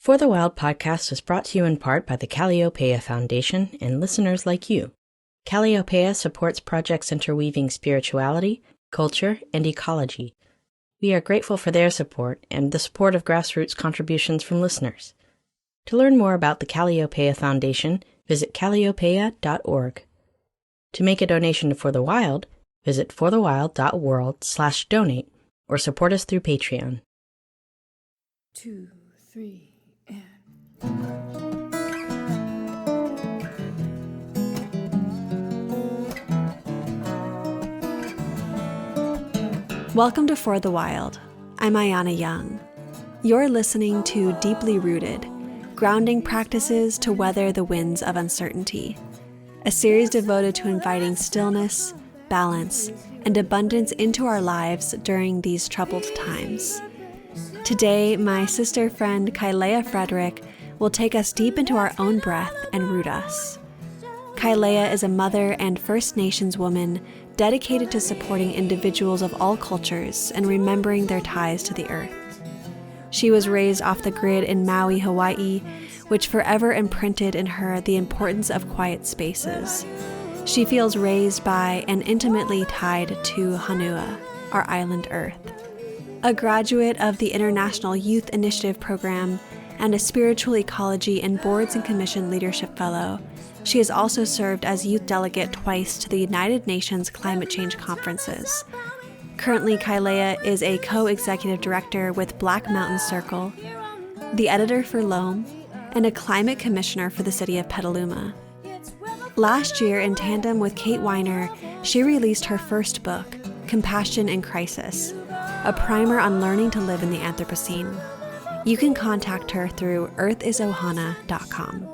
For the Wild podcast is brought to you in part by the Kailea Foundation and listeners like you. Kailea supports projects interweaving spirituality, culture, and ecology. We are grateful for their support and the support of grassroots contributions from listeners. To learn more about the Kailea Foundation, visit kaileopea.org. To make a donation to For the Wild, visit forthewild.world/donate or support us through Patreon. 2, 3, and... Welcome to For the Wild. I'm Ayana Young. You're listening to Deeply Rooted, grounding practices to weather the winds of uncertainty, a series devoted to inviting stillness, balance, and abundance into our lives during these troubled times. Today, my sister friend Kailea Frederick will take us deep into our own breath and root us. Kailea is a mother and First Nations woman dedicated to supporting individuals of all cultures and remembering their ties to the earth. She was raised off the grid in Maui, Hawaii, which forever imprinted in her the importance of quiet spaces. She feels raised by and intimately tied to Hanua, our island earth. A graduate of the International Youth Initiative Program and a Spiritual Ecology and Boards and Commission Leadership Fellow, she has also served as youth delegate twice to the United Nations Climate Change Conferences. Currently, Kailea is a co-executive director with Black Mountain Circle, the editor for Loam, and a climate commissioner for the city of Petaluma. Last year, in tandem with Kate Weiner, she released her first book, Compassion in Crisis, a primer on learning to live in the Anthropocene. You can contact her through earthisohana.com.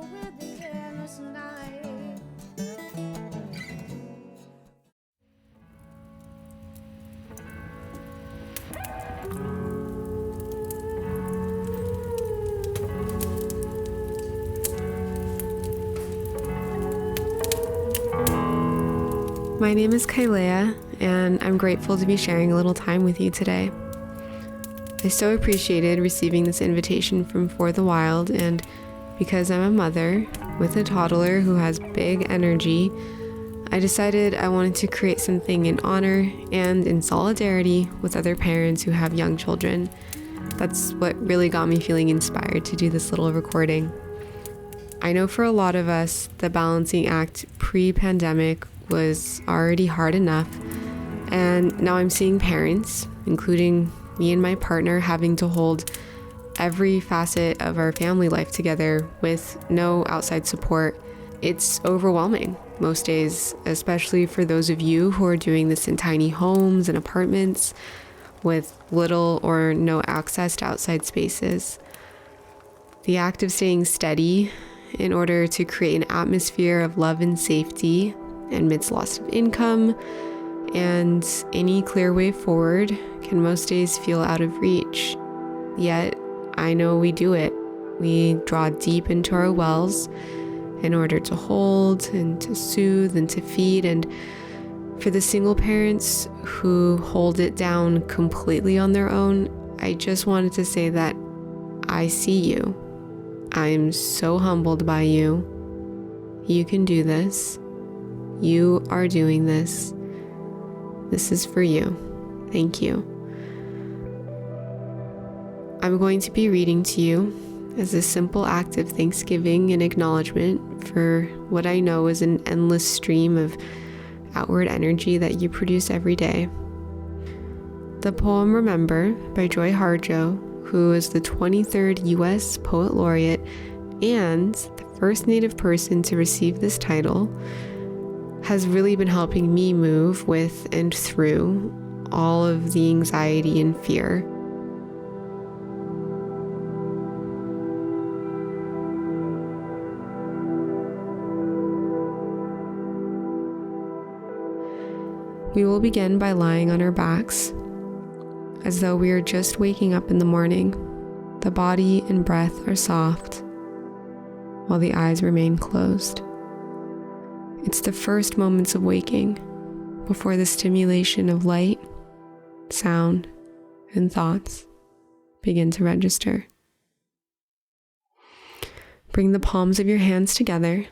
My name is Kailea, and I'm grateful to be sharing a little time with you today. I so appreciated receiving this invitation from For the Wild, and because I'm a mother with a toddler who has big energy, I decided I wanted to create something in honor and in solidarity with other parents who have young children. That's what really got me feeling inspired to do this little recording. I know for a lot of us, the balancing act pre-pandemic was already hard enough, and now I'm seeing parents, including me and my partner, having to hold every facet of our family life together with no outside support. It's overwhelming most days, especially for those of you who are doing this in tiny homes and apartments with little or no access to outside spaces. The act of staying steady in order to create an atmosphere of love and safety amidst loss of income and any clear way forward can most days feel out of reach. Yet, I know we do it. We draw deep into our wells in order to hold and to soothe and to feed. And for the single parents who hold it down completely on their own, I just wanted to say that I see you. I'm so humbled by you. You can do this. You are doing this. This is for you. Thank you. I'm going to be reading to you as a simple act of thanksgiving and acknowledgement for what I know is an endless stream of outward energy that you produce every day. The poem Remember by Joy Harjo, who is the 23rd U.S. Poet Laureate and the first Native person to receive this title, has really been helping me move with and through all of the anxiety and fear. We will begin by lying on our backs, as though we are just waking up in the morning. The body and breath are soft, while the eyes remain closed. It's the first moments of waking, before the stimulation of light, sound, and thoughts begin to register. Bring the palms of your hands together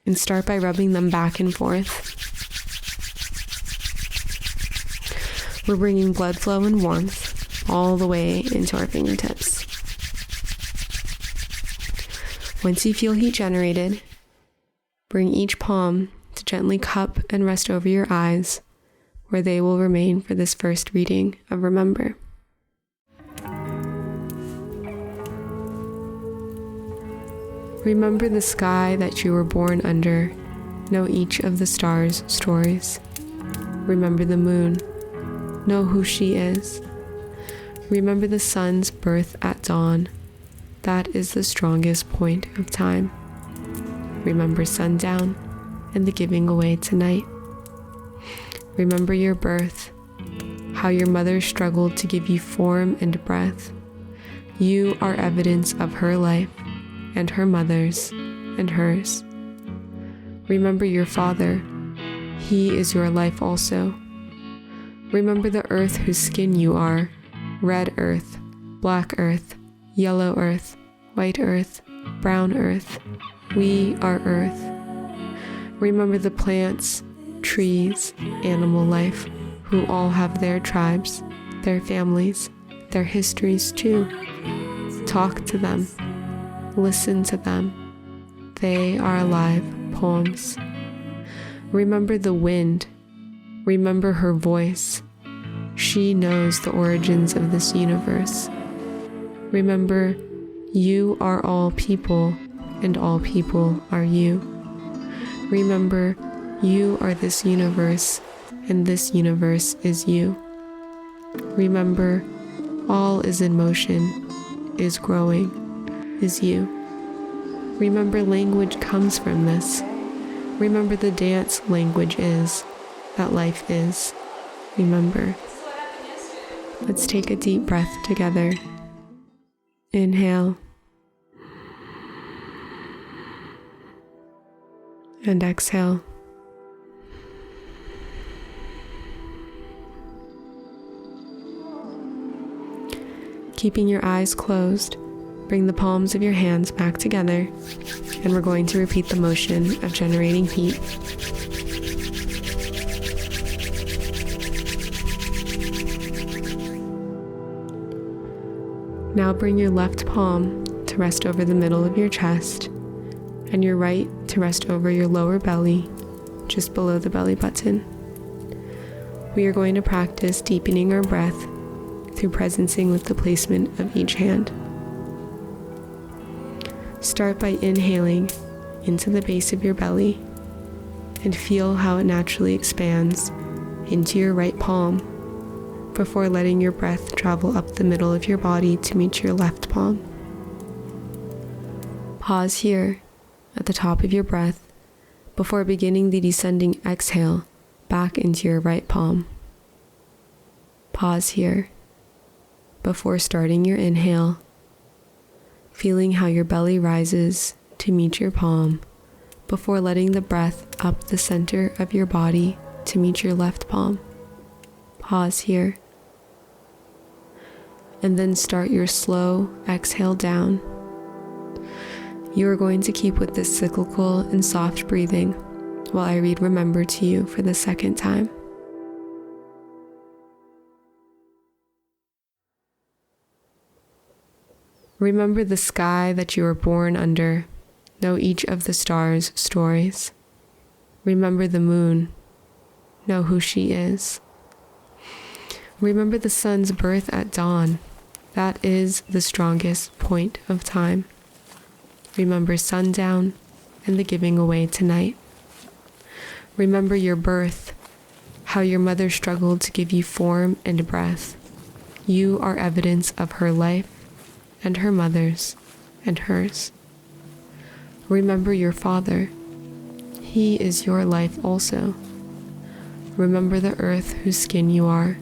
and start by rubbing them back and forth. We're bringing blood flow and warmth all the way into our fingertips. Once you feel heat generated, bring each palm to gently cup and rest over your eyes, where they will remain for this first reading of Remember. Remember the sky that you were born under. Know each of the stars' stories. Remember the moon. Know who she is. Remember the sun's birth at dawn. That is the strongest point of time. Remember sundown and the giving away tonight. Remember your birth, how your mother struggled to give you form and breath. You are evidence of her life and her mother's and hers. Remember your father. He is your life also. Remember the earth whose skin you are, red earth, black earth, yellow earth, white earth, brown earth. We are earth. Remember the plants, trees, animal life, who all have their tribes, their families, their histories too. Talk to them. Listen to them. They are alive poems. Remember the wind. Remember her voice. She knows the origins of this universe. Remember, you are all people, and all people are you. Remember, you are this universe, and this universe is you. Remember, all is in motion, is growing, is you. Remember, language comes from this. Remember, the dance language is, that life is. Remember. Let's take a deep breath together. Inhale. And exhale. Keeping your eyes closed, bring the palms of your hands back together, and we're going to repeat the motion of generating heat. Now bring your left palm to rest over the middle of your chest, and your right to rest over your lower belly, just below the belly button. We are going to practice deepening our breath through presencing with the placement of each hand. Start by inhaling into the base of your belly and feel how it naturally expands into your right palm before letting your breath travel up the middle of your body to meet your left palm. Pause here at the top of your breath before beginning the descending exhale back into your right palm. Pause here before starting your inhale, feeling how your belly rises to meet your palm before letting the breath up the center of your body to meet your left palm. Pause here. And then start your slow exhale down. You are going to keep with this cyclical and soft breathing while I read Remember to you for the second time. Remember the sky that you were born under. Know each of the stars' stories. Remember the moon. Know who she is. Remember the sun's birth at dawn. That is the strongest point of time. Remember sundown and the giving away tonight. Remember your birth, how your mother struggled to give you form and breath. You are evidence of her life and her mother's and hers. Remember your father. He is your life also. Remember the earth whose skin you are,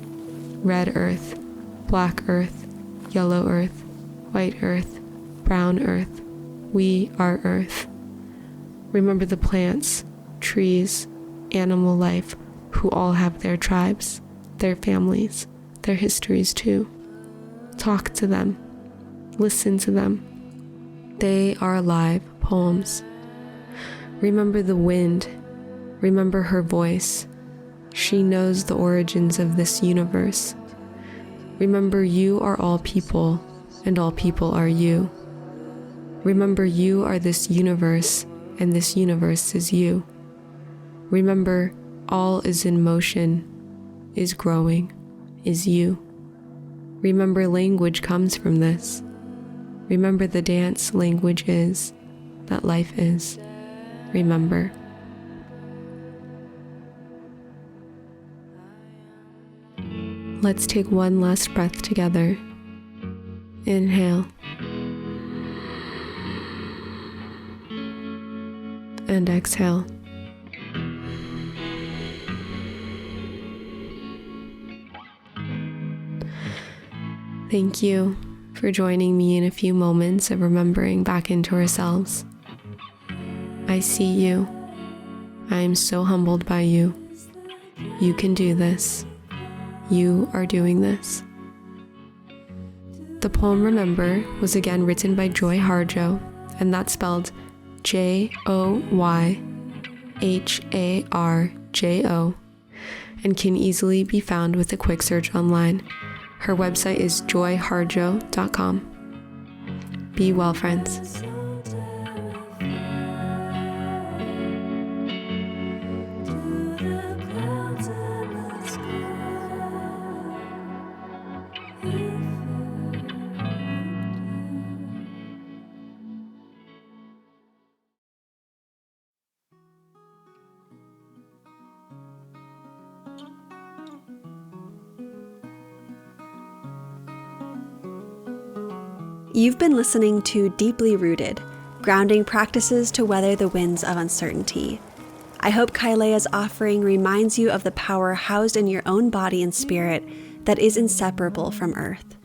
red earth, black earth, yellow earth, white earth, brown earth. We are earth. Remember the plants, trees, animal life, who all have their tribes, their families, their histories too. Talk to them. Listen to them. They are alive poems. Remember the wind. Remember her voice. She knows the origins of this universe. Remember you are all people, and all people are you. Remember you are this universe, and this universe is you. Remember all is in motion, is growing, is you. Remember language comes from this. Remember the dance language is, that life is. Remember. Let's take one last breath together. Inhale. And exhale. Thank you for joining me in a few moments of remembering back into ourselves. I see you. I am so humbled by you. You can do this. You are doing this. The poem Remember was again written by Joy Harjo, and that's spelled Joyharjo, and can easily be found with a quick search online. Her website is joyharjo.com. Be well, friends. You've been listening to Deeply Rooted, grounding practices to weather the winds of uncertainty. I hope Kailea's offering reminds you of the power housed in your own body and spirit that is inseparable from Earth.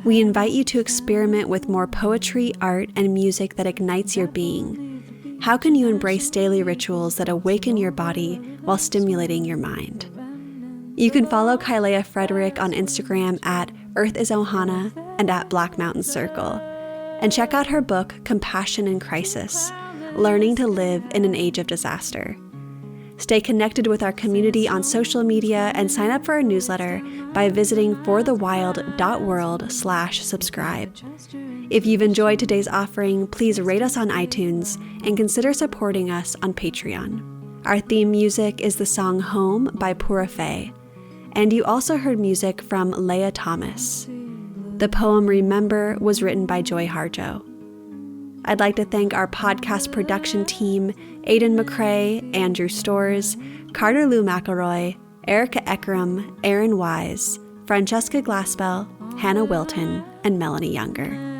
We invite you to experiment with more poetry, art, and music that ignites your being. How can you embrace daily rituals that awaken your body while stimulating your mind? You can follow Kailea Frederick on Instagram at EarthIsOhana and at Black Mountain Circle, and check out her book, Compassion in Crisis, Learning to Live in an Age of Disaster. Stay connected with our community on social media and sign up for our newsletter by visiting forthewild.world/subscribe. If you've enjoyed today's offering, please rate us on iTunes and consider supporting us on Patreon. Our theme music is the song Home by Pura Fay, and you also heard music from Leah Thomas. The poem Remember was written by Joy Harjo. I'd like to thank our podcast production team, Aidan McCrae, Andrew Storrs, Carter Lou McElroy, Erica Eckram, Aaron Wise, Francesca Glaspell, Hannah Wilton, and Melanie Younger.